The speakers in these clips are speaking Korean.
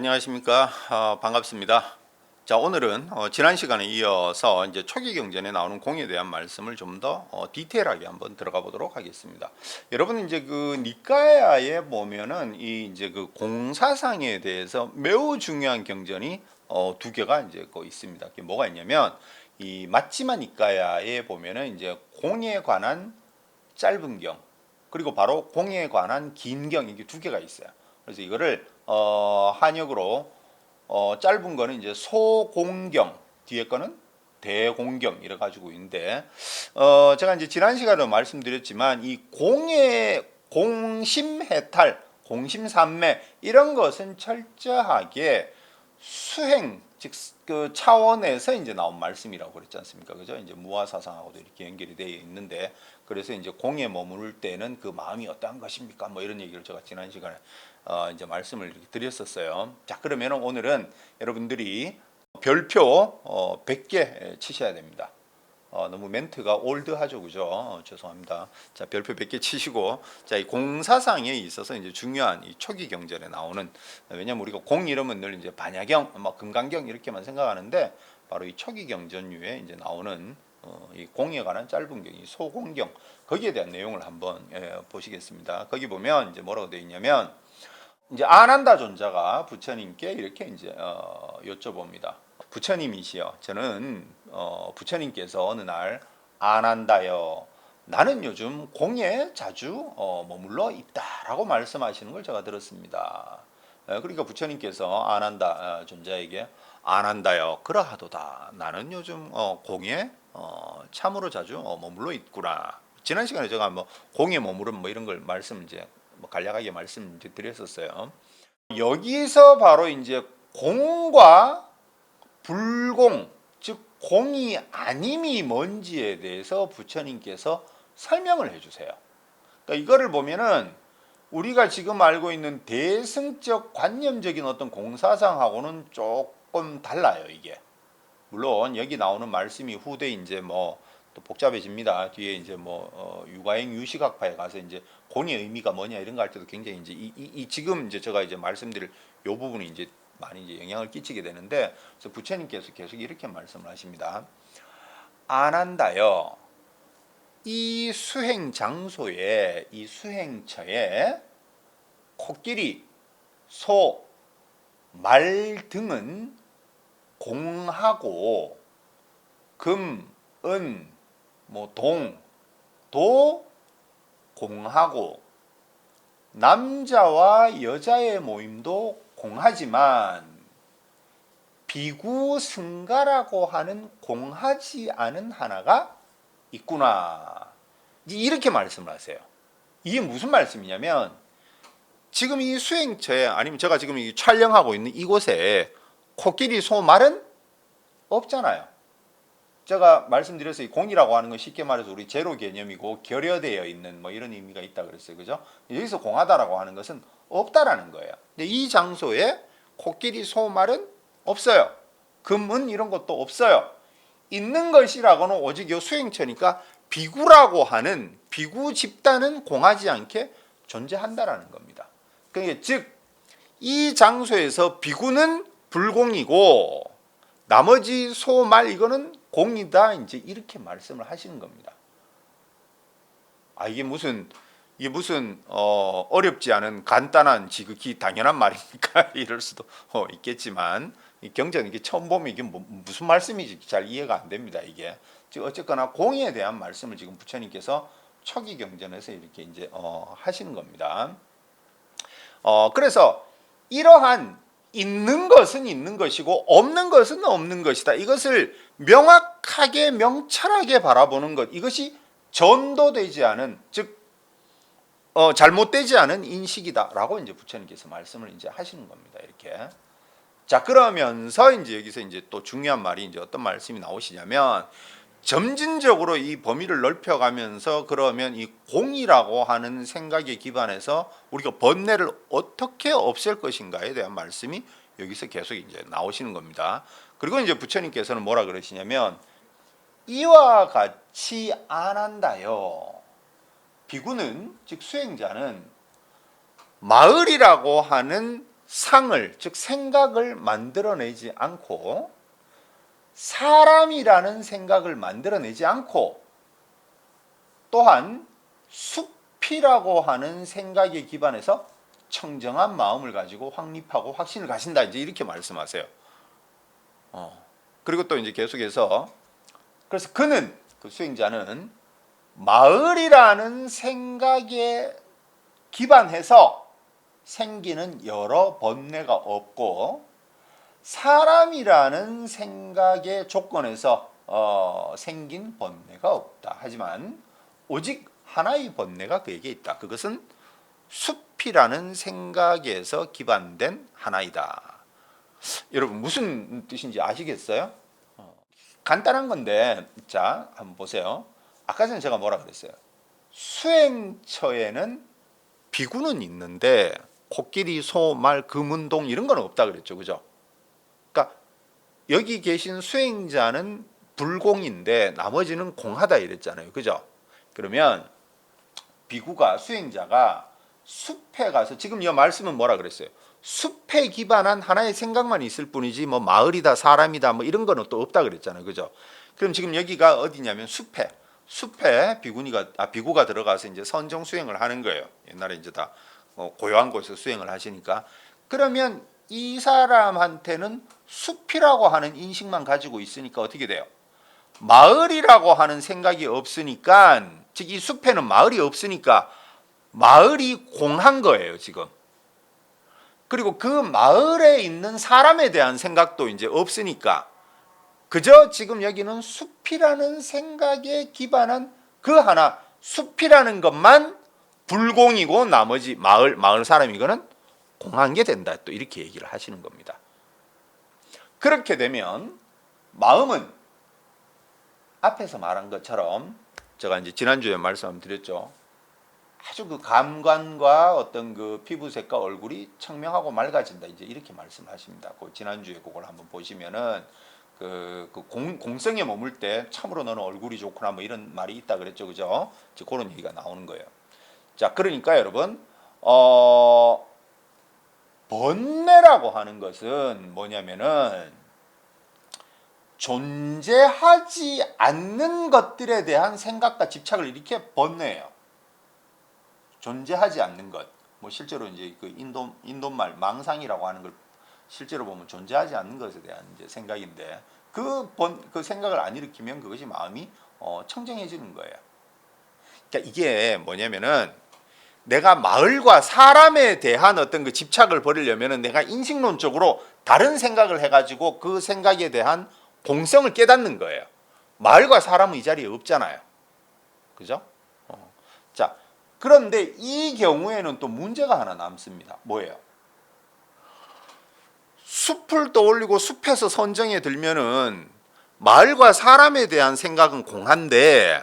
안녕하십니까. 반갑습니다. 자, 오늘은 지난 시간에 이어서 이제 초기 경전에 나오는 공에 대한 말씀을 좀 더 디테일하게 한번 들어가 보도록 하겠습니다. 여러분 이제 그 니까야에 보면은 이 이제 그 공사상에 대해서 매우 중요한 경전이 두 개가 이제 있습니다. 그게 뭐가 있냐면 이 맏지마 니까야에 보면은 이제 공에 관한 짧은 경, 그리고 바로 공에 관한 긴 경, 이게 두 개가 있어요. 그래서 이거를 한역으로 짧은 거는 이제 소공경, 뒤에 거는 대공경 이래 가지고 있는데, 제가 이제 지난 시간에 말씀드렸지만 이 공의 공심해탈, 공심삼매 이런 것은 철저하게 수행, 즉 그 차원에서 이제 나온 말씀이라고 그랬지 않습니까? 그죠? 이제 무아사상하고도 이렇게 연결이 되어 있는데, 그래서 이제 공에 머무를 때는 그 마음이 어떠한 것입니까? 뭐 이런 얘기를 제가 지난 시간에 이제 말씀을 이렇게 드렸었어요. 자, 그러면 오늘은 여러분들이 별표 100개 치셔야 됩니다. 너무 멘트가 올드하죠, 그죠? 죄송합니다. 자, 별표 100개 치시고, 자, 이 공사상에 있어서 이제 중요한 이 초기 경전에 나오는, 왜냐면 우리가 공 이름은 늘 이제 반야경, 뭐 금강경 이렇게만 생각하는데, 바로 이 초기 경전류에 이제 나오는 이 공에 관한 짧은 경이 소공경, 거기에 대한 내용을 한번 보시겠습니다. 거기 보면 이제 뭐라고 되어 있냐면, 이제 아난다 존자가 부처님께 이렇게 이제 여쭤봅니다. 부처님이시여, 저는 부처님께서 어느 날 아난다여, 나는 요즘 공에 자주 머물러 있다라고 말씀하시는 걸 제가 들었습니다. 그러니까 부처님께서 아난다 존자에게 아난다여 그러하도다, 나는 요즘 공에 참으로 자주 머물러 있구나. 지난 시간에 제가 뭐 공에 머무른 뭐 이런 걸 말씀 이제 간략하게 말씀드렸었어요. 여기서 바로 이제 공과 불공, 즉 공이 아님이 뭔지에 대해서 부처님께서 설명을 해주세요. 그러니까 이거를 보면은 우리가 지금 알고 있는 대승적 관념적인 어떤 공사상하고는 조금 달라요, 이게. 물론 여기 나오는 말씀이 후대 이제 뭐 또 복잡해집니다. 뒤에 이제 뭐 유가행 유식학파에 가서 이제 공의 의미가 뭐냐 이런 거 할 때도 굉장히 이제 이 지금 이제 제가 이제 말씀드릴 요 부분이 이제 많이 이제 영향을 끼치게 되는데, 그래서 부처님께서 계속 이렇게 말씀을 하십니다. 아난다여, 이 수행 장소에, 이 수행처에 코끼리, 소, 말 등은 공하고 금, 은, 뭐 동, 도 공하고 남자와 여자의 모임도 공하지만 비구 승가라고 하는 공하지 않은 하나가 있구나. 이렇게 말씀을 하세요. 이게 무슨 말씀이냐면, 지금 이 수행처에, 아니면 제가 지금 이 촬영하고 있는 이곳에 코끼리, 소, 말은 없잖아요. 제가 말씀드렸어요. 공이라고 하는 건 쉽게 말해서 우리 제로 개념이고 결여되어 있는 뭐 이런 의미가 있다 그랬어요. 그죠? 여기서 공하다라고 하는 것은 없다라는 거예요. 근데 이 장소에 코끼리, 소, 말은 없어요. 금은 이런 것도 없어요. 있는 것이라고는 오직 이 수행처니까 비구라고 하는 비구 집단은 공하지 않게 존재한다라는 겁니다. 그러니까 즉 이 장소에서 비구는 불공이고 나머지 소, 말 이거는 공이다, 이제 이렇게 말씀을 하시는 겁니다. 이게 무슨 어렵지 않은 간단한 지극히 당연한 말입니까? 이럴 수도 있겠지만, 이 경전 이게 처음 보면 이게 무슨 말씀인지 잘 이해가 안 됩니다. 이게 어쨌거나 공에 대한 말씀을 지금 부처님께서 초기 경전에서 이렇게 이제 하시는 겁니다. 그래서 이러한 있는 것은 있는 것이고 없는 것은 없는 것이다, 이것을 명확하게 명철하게 바라보는 것, 이것이 전도되지 않은, 즉 잘못되지 않은 인식이다라고 이제 부처님께서 말씀을 이제 하시는 겁니다. 이렇게. 자, 그러면서 이제 여기서 이제 또 중요한 말이 이제 어떤 말씀이 나오시냐면, 점진적으로 이 범위를 넓혀가면서 그러면 이 공이라고 하는 생각에 기반해서 우리가 번뇌를 어떻게 없앨 것인가에 대한 말씀이 여기서 계속 이제 나오시는 겁니다. 그리고 이제 부처님께서는 뭐라 그러시냐면, 이와 같이 안 한다요. 비구는, 즉 수행자는 마을이라고 하는 상을, 즉 생각을 만들어내지 않고 사람이라는 생각을 만들어내지 않고 또한 숲이라고 하는 생각에 기반해서 청정한 마음을 가지고 확립하고 확신을 가진다. 이제 이렇게 말씀하세요. 그리고 또 이제 계속해서 그래서 그는 그 수행자는 마을이라는 생각에 기반해서 생기는 여러 번뇌가 없고 사람이라는 생각의 조건에서 생긴 번뇌가 없다. 하지만 오직 하나의 번뇌가 그에게 있다. 그것은 숲이라는 생각에서 기반된 하나이다. 여러분 무슨 뜻인지 아시겠어요? 간단한 건데 자 한번 보세요. 아까 전에 제가 뭐라 그랬어요? 수행처에는 비구는 있는데 코끼리, 소, 말, 금운동 이런 건 없다 그랬죠. 그죠? 그러니까 여기 계신 수행자는 불공인데 나머지는 공하다 이랬잖아요. 그죠? 그러면 비구가 수행자가 숲에 가서 지금 이 말씀은 뭐라 그랬어요? 숲에 기반한 하나의 생각만 있을 뿐이지 뭐 마을이다 사람이다 뭐 이런 거는 또 없다 그랬잖아요. 그죠? 그럼 지금 여기가 어디냐면 숲에 비구가 들어가서 이제 선정 수행을 하는 거예요. 옛날에 이제 다 고요한 곳에서 수행을 하시니까 그러면 이 사람한테는 숲이라고 하는 인식만 가지고 있으니까 어떻게 돼요? 마을이라고 하는 생각이 없으니까 즉 이 숲에는 마을이 없으니까 마을이 공한 거예요, 지금. 그리고 그 마을에 있는 사람에 대한 생각도 이제 없으니까 그저 지금 여기는 숲이라는 생각에 기반한 그 하나, 숲이라는 것만 불공이고 나머지 마을 사람이거는 공한 게 된다. 또 이렇게 얘기를 하시는 겁니다. 그렇게 되면 마음은 앞에서 말한 것처럼 제가 이제 지난주에 말씀드렸죠. 아주 그 감관과 어떤 그 피부색과 얼굴이 청명하고 맑아진다. 이제 이렇게 말씀하십니다. 그 지난주에 그걸 한번 보시면은 공성에 머물 때 참으로 너는 얼굴이 좋구나 뭐 이런 말이 있다 그랬죠. 그죠? 즉 그런 얘기가 나오는 거예요. 자, 그러니까 여러분 번뇌라고 하는 것은 뭐냐면은 존재하지 않는 것들에 대한 생각과 집착을 이렇게 번뇌예요. 존재하지 않는 것. 뭐 실제로 이제 그 인도말 망상이라고 하는 걸 실제로 보면 존재하지 않는 것에 대한 이제 생각인데 그 생각을 안 일으키면 그것이 마음이 청정해지는 거예요. 그러니까 이게 뭐냐면은 내가 마을과 사람에 대한 어떤 그 집착을 버리려면은 내가 인식론적으로 다른 생각을 해가지고 그 생각에 대한 공성을 깨닫는 거예요. 마을과 사람은 이 자리에 없잖아요. 그죠? 자, 그런데 이 경우에는 또 문제가 하나 남습니다. 뭐예요? 숲을 떠올리고 숲에서 선정에 들면은 마을과 사람에 대한 생각은 공한데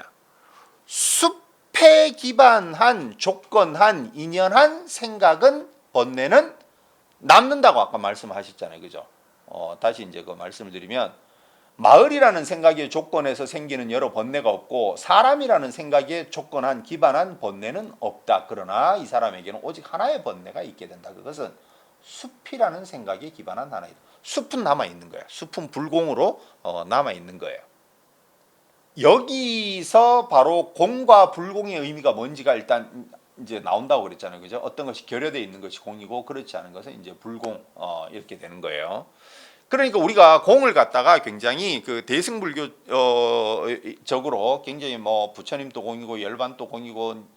숲에 기반한 조건한 인연한 생각은 번뇌는 남는다고 아까 말씀하셨잖아요. 그죠? 다시 이제 그 말씀을 드리면 마을이라는 생각의 조건에서 생기는 여러 번뇌가 없고 사람이라는 생각에 조건한 기반한 번뇌는 없다. 그러나 이 사람에게는 오직 하나의 번뇌가 있게 된다. 그것은 숲이라는 생각에 기반한 하나이다. 숲은 남아있는 거야. 숲은 불공으로 남아있는 거예요. 여기서 바로 공과 불공의 의미가 뭔지가 일단 이제 나온다고 그랬잖아요. 그죠? 어떤 것이 결여되어 있는 것이 공이고 그렇지 않은 것은 이제 불공 이렇게 되는 거예요. 그러니까 우리가 공을 갖다가 굉장히 그 대승불교적으로 굉장히 뭐 부처님도 공이고 열반도 공이고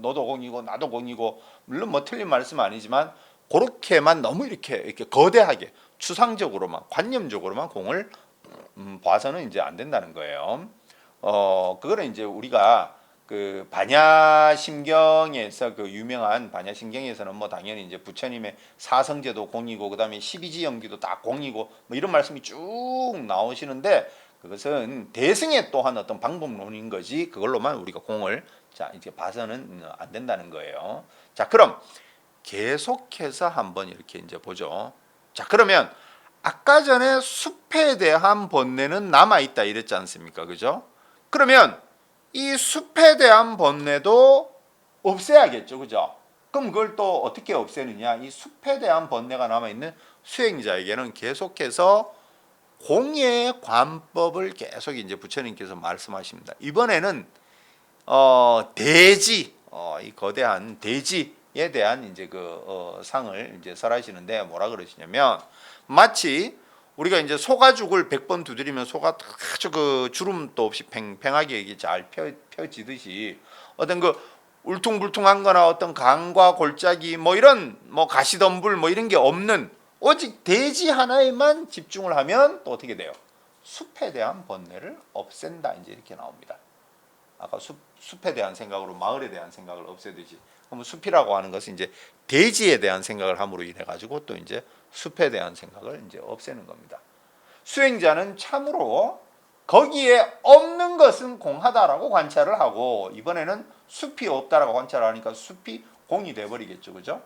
너도 공이고 나도 공이고 물론 뭐 틀린 말씀 아니지만 그렇게만 너무 이렇게 거대하게 추상적으로만 관념적으로만 공을 봐서는 이제 안 된다는 거예요. 그거는 이제 우리가 그 반야심경에서 그 유명한 반야심경에서는 뭐 당연히 이제 부처님의 사성제도 공이고 그다음에 12지연기도 다 공이고 뭐 이런 말씀이 쭉 나오시는데 그것은 대승의 또한 어떤 방법론인 거지 그걸로만 우리가 공을 자 이제 봐서는 안 된다는 거예요. 자, 그럼 계속해서 한번 이렇게 이제 보죠. 자, 그러면 아까 전에 숲에 대한 번뇌는 남아 있다 이랬지 않습니까? 그죠? 그러면 이 숲에 대한 번뇌도 없애야겠죠. 그죠? 그럼 그걸 또 어떻게 없애느냐? 이 숲에 대한 번뇌가 남아있는 수행자에게는 계속해서 공예관법을 계속 이제 부처님께서 말씀하십니다. 이번에는 대지, 이 거대한 대지에 대한 이제 상을 이제 설하시는데 뭐라 그러시냐면, 마치 우리가 이제 소가죽을 100번 두드리면 소가 아주 주름도 없이 팽팽하게 잘 펴지듯이 어떤 울퉁불퉁한 거나 어떤 강과 골짜기 뭐 이런 가시덤불 뭐 이런 게 없는 오직 대지 하나에만 집중을 하면 또 어떻게 돼요? 숲에 대한 번뇌를 없앤다, 이제 이렇게 나옵니다. 아까 숲에 대한 생각으로 마을에 대한 생각을 없애듯이, 그러면 숲이라고 하는 것은 이제 대지에 대한 생각을 함으로 인해 가지고 또 이제 숲에 대한 생각을 이제 없애는 겁니다. 수행자는 참으로 거기에 없는 것은 공하다라고 관찰을 하고, 이번에는 숲이 없다라고 관찰하니까 숲이 공이 돼 버리겠죠, 그죠?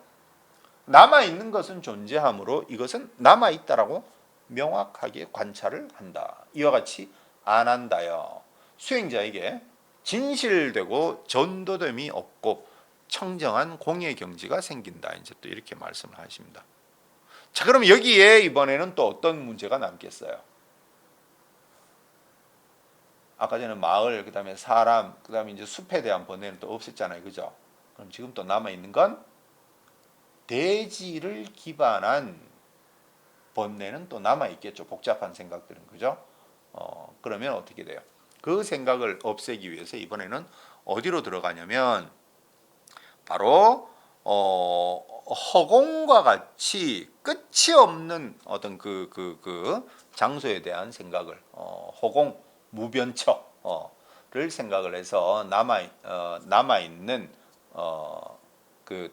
남아 있는 것은 존재하므로 이것은 남아 있다라고 명확하게 관찰을 한다. 이와 같이 안 한다요. 수행자에게 진실되고 전도됨이 없고 청정한 공의 경지가 생긴다. 이제 또 이렇게 말씀을 하십니다. 자, 그럼 여기에 이번에는 또 어떤 문제가 남겠어요? 아까 전에 마을, 그다음에 사람, 그다음에 이제 숲에 대한 번뇌는 또 없앴잖아요, 그죠? 그럼 지금 또 남아 있는 건 대지를 기반한 번뇌는 또 남아 있겠죠. 복잡한 생각들은, 그죠? 그러면 어떻게 돼요? 그 생각을 없애기 위해서 이번에는 어디로 들어가냐면 바로 허공과 같이 끝이 없는 어떤 그 장소에 대한 생각을 허공 무변처를 생각을 해서 남아 있는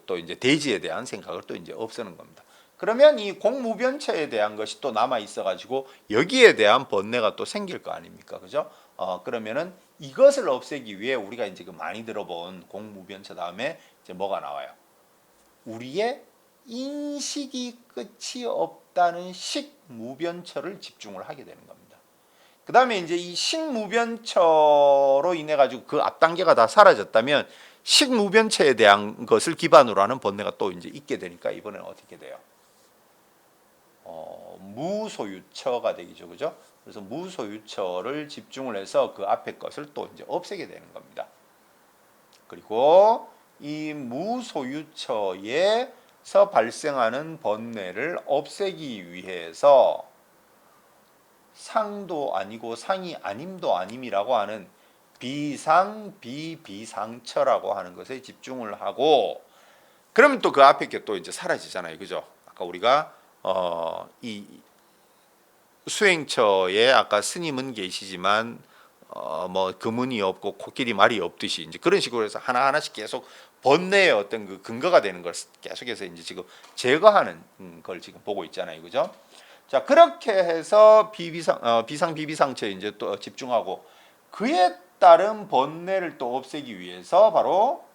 또 이제 대지에 대한 생각을 또 이제 없애는 겁니다. 그러면 이 공무변처에 대한 것이 또 남아 있어 가지고 여기에 대한 번뇌가 또 생길 거 아닙니까, 그죠? 그러면은 이것을 없애기 위해 우리가 이제 많이 들어본 공무변처 다음에 이제 뭐가 나와요? 우리의 인식이 끝이 없다는 식무변처를 집중을 하게 되는 겁니다. 그 다음에 이제 이 식무변처로 인해 가지고 그 앞단계가 다 사라졌다면 식무변처에 대한 것을 기반으로 하는 번뇌가 또 이제 있게 되니까 이번에는 어떻게 돼요? 무소유처가 되겠죠, 그죠? 그래서 무소유처를 집중을 해서 그 앞에 것을 또 이제 없애게 되는 겁니다. 그리고 이 무소유처에서 발생하는 번뇌를 없애기 위해서 상도 아니고 상이 아님도 아님이라고 하는 비상 비비상처라고 하는 것에 집중을 하고, 그러면 또 그 앞에 게 또 이제 사라지잖아요, 그죠? 아까 우리가 이 수행처에 아까 스님은 계시지만 뭐 금은이 없고 코끼리 말이 없듯이 이제 그런 식으로 해서 하나하나씩 계속 번뇌의 어떤 그 근거가 되는 걸 계속해서 이제 지금 제거하는 걸 지금 보고 있잖아요, 그죠? 자, 그렇게 해서 비상 비비상처에 이제 또 집중하고 그에 따른 번뇌를 또 없애기 위해서 바로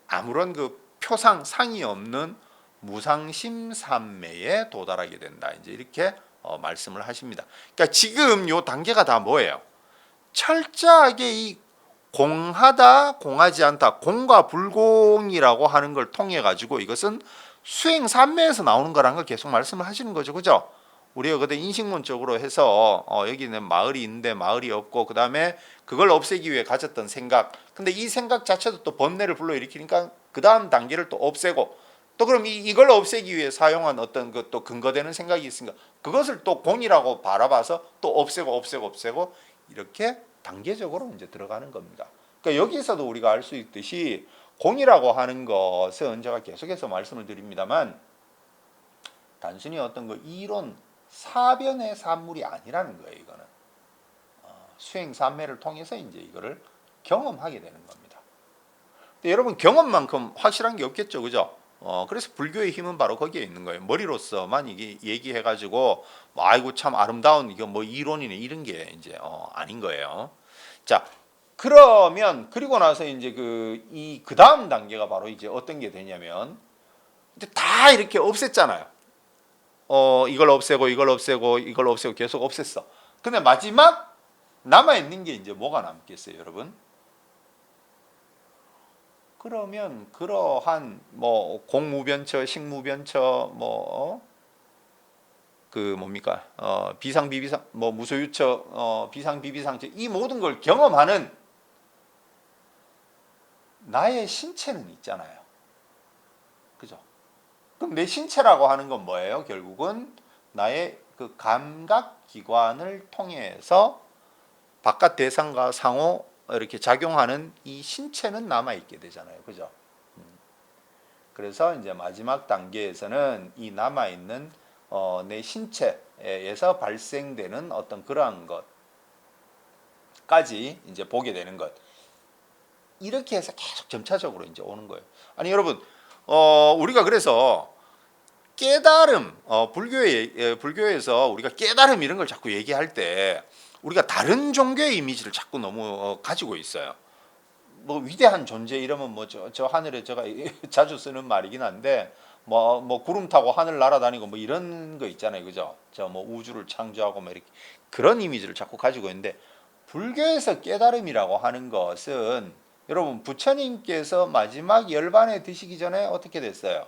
아무런 그 표상 상이 없는 무상심삼매에 도달하게 된다. 이제 이렇게 말씀을 하십니다. 그러니까 지금 요 단계가 다 뭐예요? 철저하게 이 공하다, 공하지 않다, 공과 불공이라고 하는 걸 통해 가지고 이것은 수행 삼매에서 나오는 거라는 걸 계속 말씀을 하시는 거죠, 그죠? 우리가 그때 인식론적으로 해서 여기는 마을이 있는데 마을이 없고 그 다음에 그걸 없애기 위해 가졌던 생각. 근데 이 생각 자체도 또 번뇌를 불러일으키니까 그 다음 단계를 또 없애고 또 그럼 이걸 없애기 위해 사용한 어떤 또 근거되는 생각이 있으니까 그것을 또 공이라고 바라봐서 또 없애고 이렇게 단계적으로 이제 들어가는 겁니다. 그러니까 여기서도 우리가 알 수 있듯이 공이라고 하는 것은 제가 계속해서 말씀을 드립니다만 단순히 어떤 이론 사변의 산물이 아니라는 거예요. 이거는 수행 삼매를 통해서 이제 이거를 경험하게 되는 겁니다. 근데 여러분 경험만큼 확실한 게 없겠죠, 그죠? 그래서 불교의 힘은 바로 거기에 있는 거예요. 머리로서만 이게 얘기해가지고 아이고 참 아름다운 이거 뭐 이론이네 이런 게 이제 아닌 거예요. 자, 그러면 그리고 나서 이제 그 다음 단계가 바로 이제 어떤 게 되냐면 이제 다 이렇게 없앴잖아요. 이걸 없애고 계속 없앴어. 근데 마지막 남아 있는 게 이제 뭐가 남겠어요, 여러분? 그러면 그러한 뭐 공무변처, 식무변처, 그 뭡니까 비상비비상 뭐 무소유처, 비상비비상처 이 모든 걸 경험하는 나의 신체는 있잖아요. 그죠? 그럼 내 신체라고 하는 건 뭐예요? 결국은 나의 그 감각 기관을 통해서 바깥 대상과 상호 이렇게 작용하는 이 신체는 남아 있게 되잖아요. 그죠? 그래서 이제 마지막 단계에서는 이 남아 있는 내 신체에서 발생되는 어떤 그러한 것까지 이제 보게 되는 것. 이렇게 해서 계속 점차적으로 이제 오는 거예요. 아니 여러분, 우리가 그래서 깨달음, 불교에서 우리가 깨달음 이런 걸 자꾸 얘기할 때 우리가 다른 종교의 이미지를 자꾸 너무 가지고 있어요. 뭐 위대한 존재 이러면 뭐 저 하늘에 제가 자주 쓰는 말이긴 한데 뭐 구름 타고 하늘 날아다니고 뭐 이런 거 있잖아요, 그죠? 저 뭐 우주를 창조하고 뭐 이렇게 그런 이미지를 자꾸 가지고 있는데 불교에서 깨달음이라고 하는 것은 여러분 부처님께서 마지막 열반에 드시기 전에 어떻게 됐어요?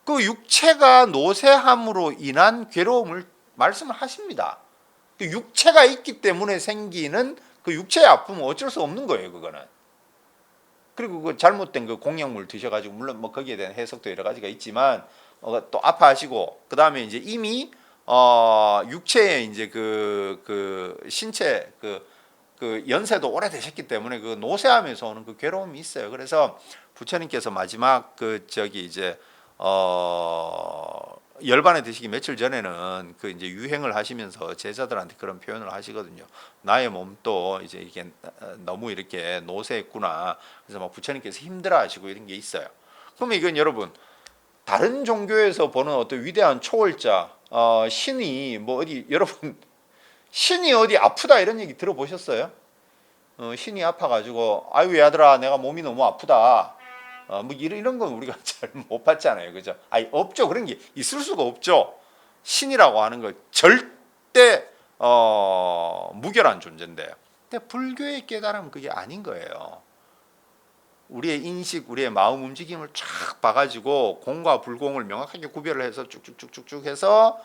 그 육체가 노쇠함으로 인한 괴로움을 말씀을 하십니다. 그 육체가 있기 때문에 생기는 그 육체의 아픔은 어쩔 수 없는 거예요, 그거는. 그리고 그 잘못된 그 공약물 드셔가지고 물론 뭐 거기에 대한 해석도 여러 가지가 있지만 또 아파하시고 그 다음에 이제 이미 육체의 이제 그 신체 그 연세도 오래되셨기 때문에 그 노쇠함에서 오는 그 괴로움이 있어요. 그래서 부처님께서 마지막 그 저기 이제 열반에 드시기 며칠 전에는 그 이제 유행을 하시면서 제자들한테 그런 표현을 하시거든요. 나의 몸도 이제 이게 너무 이렇게 노쇠했구나. 그래서 막 부처님께서 힘들어하시고 이런 게 있어요. 그러면 이건 여러분 다른 종교에서 보는 어떤 위대한 초월자, 신이 뭐 어디 여러분 신이 어디 아프다 이런 얘기 들어보셨어요? 신이 아파가지고 아유 얘들아 내가 몸이 너무 아프다. 뭐 이런 건 우리가 잘 못 봤잖아요, 그죠? 아니 없죠. 그런 게 있을 수가 없죠. 신이라고 하는 거 절대 무결한 존재인데. 근데 불교의 깨달음은 그게 아닌 거예요. 우리의 인식, 우리의 마음 움직임을 쫙 봐가지고 공과 불공을 명확하게 구별을 해서 쭉쭉쭉쭉 해서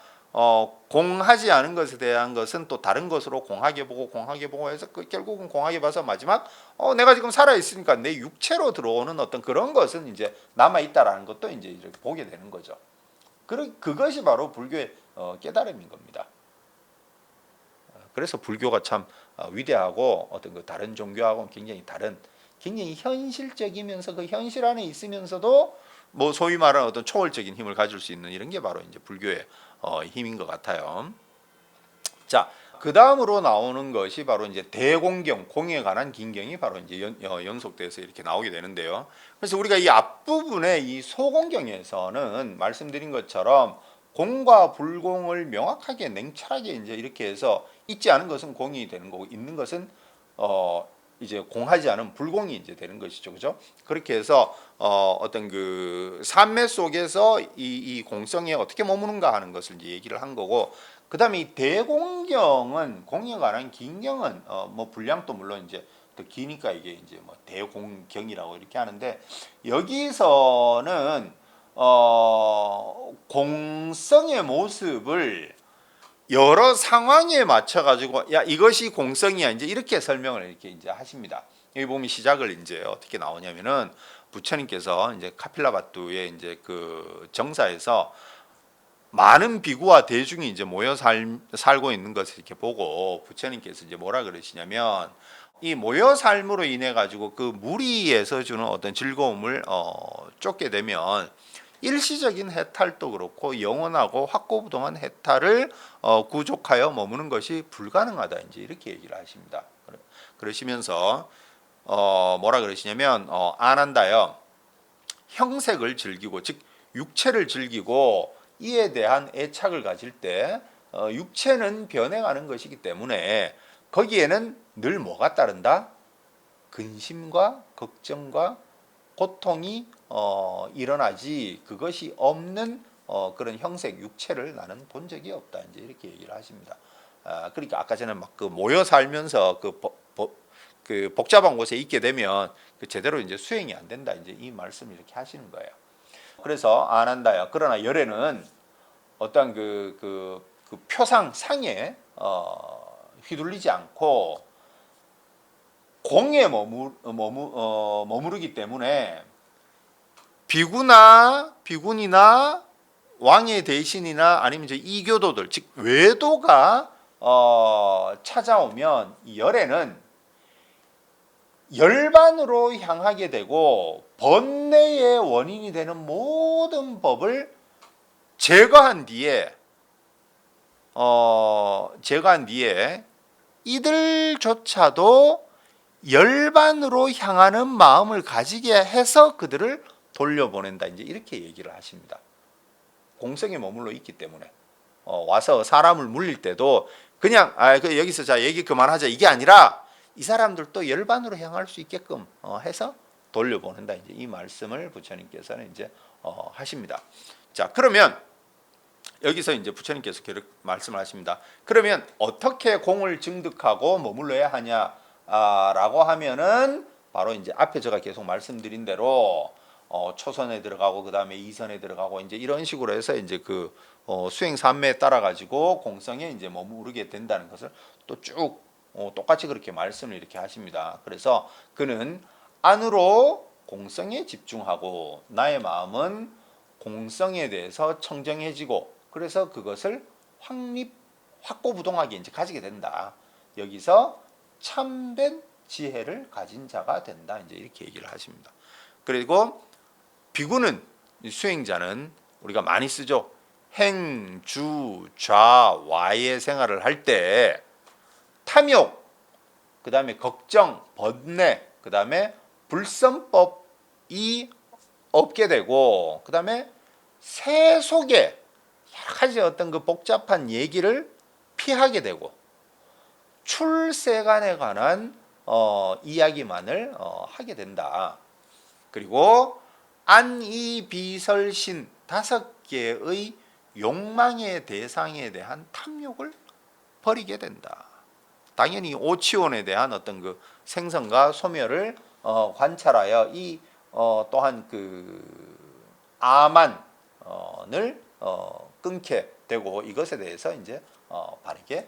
공하지 않은 것에 대한 것은 또 다른 것으로 공하게 보고 해서 결국은 공하게 봐서 마지막 내가 지금 살아 있으니까 내 육체로 들어오는 어떤 그런 것은 이제 남아 있다라는 것도 이제 이렇게 보게 되는 거죠. 그것이 바로 불교의 깨달음인 겁니다. 그래서 불교가 참 위대하고 어떤 그 다른 종교하고는 굉장히 다른 굉장히 현실적이면서 그 현실 안에 있으면서도 뭐 소위 말하는 어떤 초월적인 힘을 가질 수 있는 이런 게 바로 이제 불교의 힘인 것 같아요. 자, 그 다음으로 나오는 것이 바로 이제 대공경, 공에 관한 긴경이 바로 이제 연속돼서 이렇게 나오게 되는데요. 그래서 우리가 이 앞부분에 이 소공경에서는 말씀드린 것처럼 공과 불공을 명확하게 냉철하게 이제 이렇게 해서 있지 않은 것은 공이 되는 거고 있는 것은 이제 공하지 않은 불공이 이제 되는 것이죠, 그죠? 그렇게 해서 어떤 그 산매 속에서 이 공성에 어떻게 머무는가 하는 것을 이제 얘기를 한 거고, 그 다음에 이 대공경은 공에 관한 긴경은 뭐 분량도 물론 이제 더 기니까 이게 이제 뭐 대공경이라고 이렇게 하는데 여기서는 공성의 모습을 여러 상황에 맞춰 가지고 야 이것이 공성이야 이제 이렇게 설명을 이렇게 이제 하십니다. 여기 보면 시작을 이제 어떻게 나오냐면은 부처님께서 이제 카필라바투의 이제 그 정사에서 많은 비구와 대중이 이제 모여 살고 있는 것을 이렇게 보고 부처님께서 이제 뭐라 그러시냐면 이 모여 삶으로 인해 가지고 그 무리에서 주는 어떤 즐거움을 쫓게 되면 일시적인 해탈도 그렇고 영원하고 확고부동한 해탈을 구족하여 머무는 것이 불가능하다 이제 이렇게 얘기를 하십니다. 그러시면서 뭐라 그러시냐면 안한다요 형색을 즐기고 즉 육체를 즐기고 이에 대한 애착을 가질 때 육체는 변해가는 것이기 때문에 거기에는 늘 뭐가 따른다? 근심과 걱정과 고통이 일어나지 그것이 없는 그런 형색 육체를 나는 본 적이 없다 이제 이렇게 얘기를 하십니다. 그러니까 아까 전에 막 그 모여 살면서 그 복잡한 곳에 있게 되면 그 제대로 이제 수행이 안 된다. 이제 이 말씀을 이렇게 하시는 거예요. 그래서 안 한다요. 그러나 열에는 어떤 그 표상 상에 휘둘리지 않고 공에 머무르기 때문에 비군이나 왕의 대신이나 아니면 이제 이교도들 즉 외도가 찾아오면 이 열에는 열반으로 향하게 되고 번뇌의 원인이 되는 모든 법을 제거한 뒤에 이들조차도 열반으로 향하는 마음을 가지게 해서 그들을 돌려보낸다. 이제 이렇게 얘기를 하십니다. 공성에 머물러 있기 때문에 와서 사람을 물릴 때도 그냥 여기서 자 얘기 그만하자 이게 아니라 이 사람들도 열반으로 향할 수 있게끔 해서 돌려보낸다. 이제 이 말씀을 부처님께서는 이제 하십니다. 자, 그러면 여기서 이제 부처님께서 말씀을 하십니다. 그러면 어떻게 공을 증득하고 머물러야 하냐라고 하면은 바로 이제 앞에 제가 계속 말씀드린 대로 초선에 들어가고 그 다음에 이선에 들어가고 이제 이런 식으로 해서 이제 그 수행 삼매에 따라 가지고 공성에 이제 머무르게 된다는 것을 또 쭉 똑같이 그렇게 말씀을 이렇게 하십니다. 그래서 그는 안으로 공성에 집중하고 나의 마음은 공성에 대해서 청정해지고 그래서 그것을 확고부동하게 이제 가지게 된다. 여기서 참된 지혜를 가진 자가 된다. 이제 이렇게 얘기를 하십니다. 그리고 비구는 수행자는 우리가 많이 쓰죠. 행, 주, 좌, 와의 생활을 할 때 탐욕, 그 다음에 걱정, 번뇌, 그 다음에 불선법이 없게 되고 그 다음에 새 속에 여러 가지 어떤 그 복잡한 얘기를 피하게 되고 출세간에 관한 이야기만을 하게 된다. 그리고 안이비설신 5개의 욕망의 대상에 대한 탐욕을 버리게 된다. 당연히 오치원에 대한 어떤 그 생성과 소멸을 관찰하여 이 또한 그 아만을 끊게 되고 이것에 대해서 이제 바르게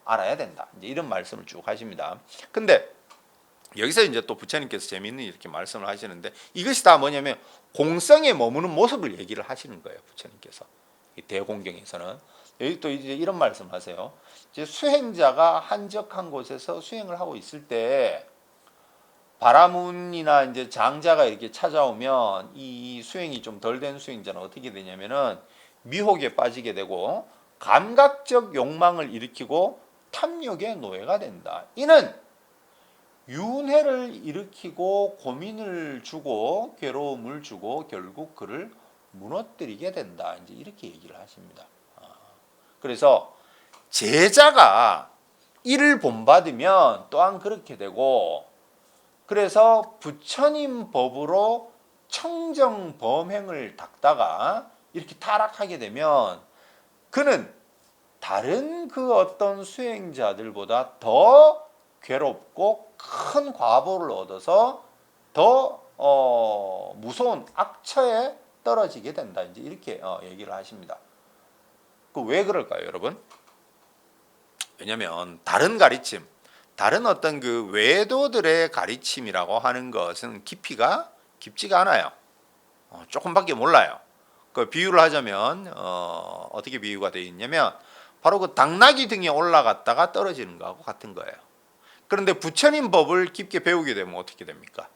알아야 된다. 이제 이런 말씀을 쭉 하십니다. 근데 여기서 이제 또 부처님께서 재미있는 이렇게 말씀을 하시는데 이것이 다 뭐냐면 공성에 머무는 모습을 얘기를 하시는 거예요. 부처님께서 이 대공경에서는 여기 또 이제 이런 말씀을 하세요. 이제 수행자가 한적한 곳에서 수행을 하고 있을 때 바라문이나 이제 장자가 이렇게 찾아오면 이 수행이 좀 덜 된 수행자는 어떻게 되냐면은 미혹에 빠지게 되고 감각적 욕망을 일으키고 탐욕의 노예가 된다. 이는 윤회를 일으키고 고민을 주고 괴로움을 주고 결국 그를 무너뜨리게 된다. 이제 이렇게 얘기를 하십니다. 그래서 제자가 이를 본받으면 또한 그렇게 되고 그래서 부처님 법으로 청정 범행을 닦다가 이렇게 타락하게 되면 그는 다른 그 어떤 수행자들보다 더 괴롭고 큰 과보를 얻어서 더 무서운 악처에 떨어지게 된다. 이제 이렇게 얘기를 하십니다. 그 왜 그럴까요, 여러분? 왜냐하면 다른 가르침, 다른 어떤 그 외도들의 가르침이라고 하는 것은 깊이가 깊지가 않아요. 조금밖에 몰라요. 그 비유를 하자면 어떻게 비유가 되어 있냐면 바로 그 당나귀 등에 올라갔다가 떨어지는 거하고 같은 거예요. 그런데 부처님 법을 깊게 배우게 되면 어떻게 됩니까?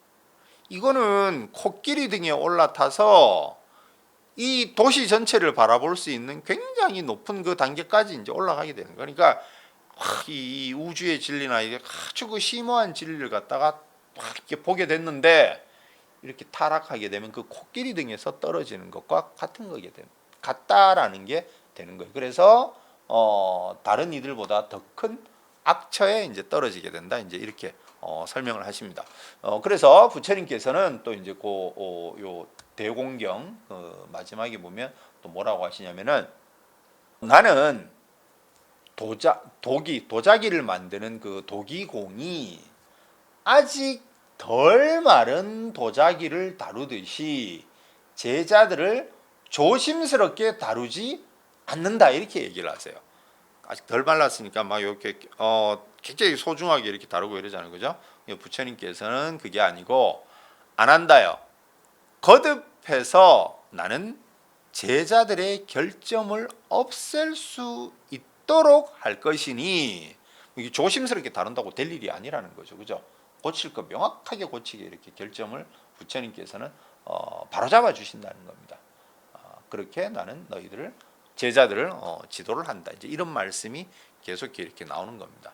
이거는 코끼리 등에 올라타서 이 도시 전체를 바라볼 수 있는 굉장히 높은 그 단계까지 이제 올라가게 되는 거예요. 그러니까 이 우주의 진리나 이게 아주 그 심오한 진리를 갖다가 이렇게 보게 됐는데 이렇게 타락하게 되면 그 코끼리 등에서 떨어지는 것과 같은 거게 같다라는 게 되는 거예요. 그래서 다른 이들보다 더 큰 악처에 이제 떨어지게 된다. 이제 이렇게 설명을 하십니다. 그래서 부처님께서는 또 이제 요 대공경 마지막에 보면 또 뭐라고 하시냐면은 나는 도자기를 만드는 그 도기공이 아직 덜 마른 도자기를 다루듯이 제자들을 조심스럽게 다루지 않는다 이렇게 얘기를 하세요. 아직 덜 말랐으니까 막 이렇게 굉장히 소중하게 이렇게 다루고 이러잖아요, 그죠? 부처님께서는 그게 아니고 안 한다요. 거듭해서 나는 제자들의 결점을 없앨 수 있도록 할 것이니 이게 조심스럽게 다룬다고 될 일이 아니라는 거죠, 그죠? 고칠 거 명확하게 고치게 이렇게 결점을 부처님께서는 바로잡아 주신다는 겁니다. 그렇게 나는 너희들을 제자들을 지도를 한다. 이제 이런 말씀이 계속 이렇게 나오는 겁니다.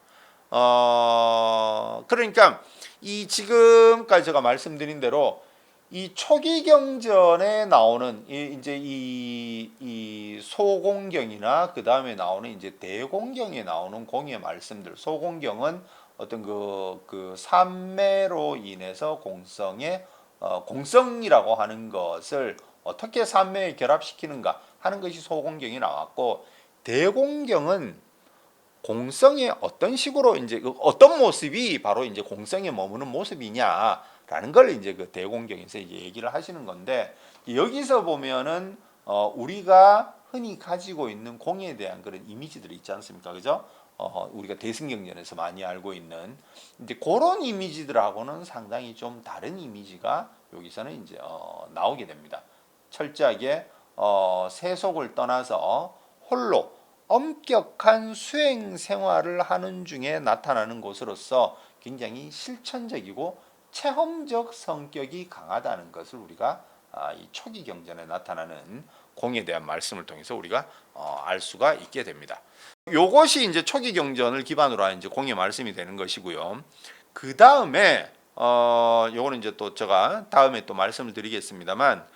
그러니까 이 지금까지 제가 말씀드린 대로 이 초기 경전에 나오는 이 소공경이나 그 다음에 나오는 이제 대공경에 나오는 공의 말씀들. 소공경은 어떤 그 삼매로 인해서 공성의 공성이라고 하는 것을 어떻게 삼매에 결합시키는가 하는 것이 소공경이 나왔고, 대공경은 공성의 어떤 식으로 이제 어떤 모습이 바로 이제 공성에 머무는 모습이냐라는 걸 이제 그 대공경에서 이제 얘기를 하시는 건데, 여기서 보면은 우리가 흔히 가지고 있는 공에 대한 그런 이미지들이 있지 않습니까, 그죠? 우리가 대승경전에서 많이 알고 있는 이제 그런 이미지들하고는 상당히 좀 다른 이미지가 여기서는 이제 나오게 됩니다. 철저하게 세속을 떠나서 홀로 엄격한 수행 생활을 하는 중에 나타나는 것으로서 굉장히 실천적이고 체험적 성격이 강하다는 것을 우리가 이 초기 경전에 나타나는 공에 대한 말씀을 통해서 우리가 알 수가 있게 됩니다. 요것이 이제 초기 경전을 기반으로 한 이제 공의 말씀이 되는 것이고요. 그 다음에 요거는 이제 또 제가 다음에 또 말씀을 드리겠습니다만,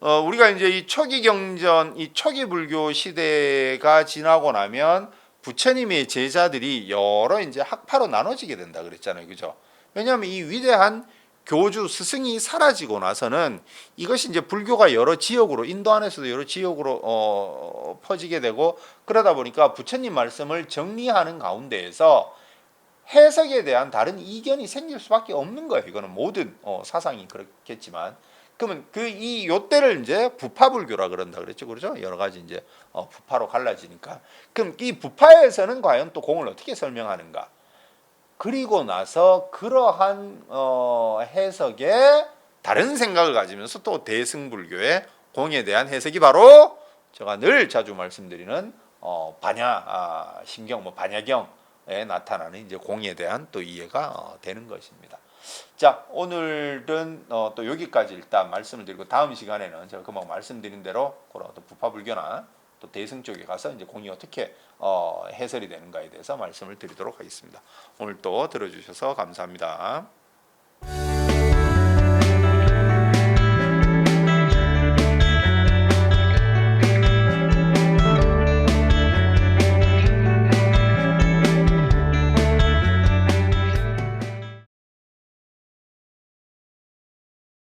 우리가 이제 이 초기 경전, 이 초기 불교 시대가 지나고 나면 부처님의 제자들이 여러 이제 학파로 나눠지게 된다 그랬잖아요, 그죠? 왜냐하면 이 위대한 교주 스승이 사라지고 나서는 이것이 이제 불교가 여러 지역으로, 인도 안에서도 여러 지역으로 퍼지게 되고, 그러다 보니까 부처님 말씀을 정리하는 가운데에서 해석에 대한 다른 이견이 생길 수밖에 없는 거예요. 이거는 모든 사상이 그렇겠지만, 그러면 이 요때를 이제 부파불교라 그런다 그랬죠, 그렇죠? 여러 가지 이제 부파로 갈라지니까. 그럼 이 부파에서는 과연 또 공을 어떻게 설명하는가? 그리고 나서 그러한 해석에 다른 생각을 가지면서 또 대승불교의 공에 대한 해석이 바로 제가 늘 자주 말씀드리는 반야 심경, 반야경에 나타나는 이제 공에 대한 또 이해가 되는 것입니다. 자, 오늘은 또 여기까지 일단 말씀을 드리고, 다음 시간에는 제가 금방 말씀드린 대로 그런 어떤 부파불교나 또 대승 쪽에 가서 이제 공이 어떻게 해설이 되는가에 대해서 말씀을 드리도록 하겠습니다. 오늘 또 들어주셔서 감사합니다.